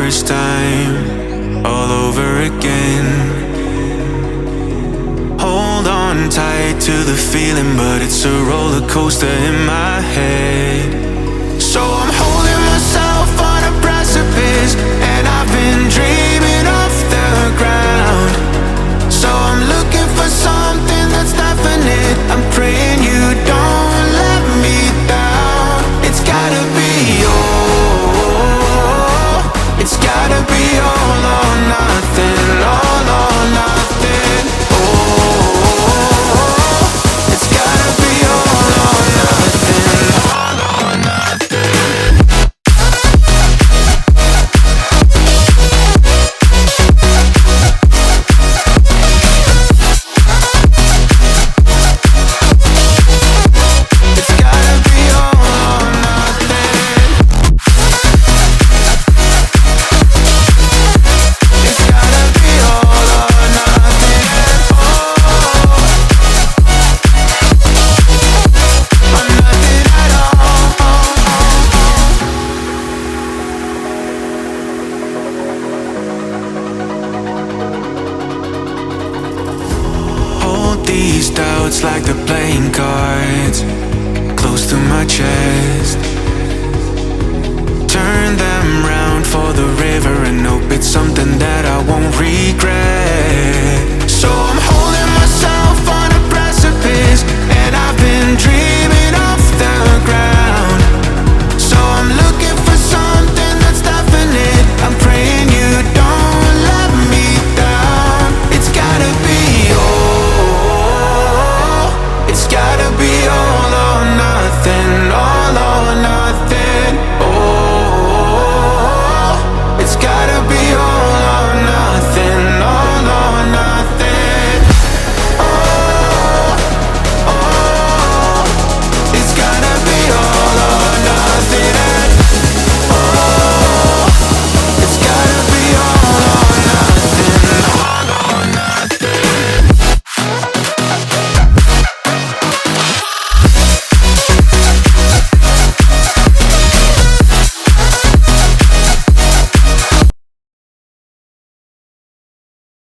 first time, all over again. Hold on tight to the feeling, but it's a roller coaster in my head. So I'm holding myself on a precipice, and I've been dreaming off the ground. So I'm looking for something that's definite. I'm praying you don't let me down. It's gotta be all. It's gotta be all or nothing, all or nothing. Oh, it's gotta be all or nothing, all or nothing. It's gotta be all or nothing. It's gotta be all or nothing. Oh, or nothing at all. Hold these doubts like the playing cards close to my chest. Turn them round for the river and hope it's something that I won't regret.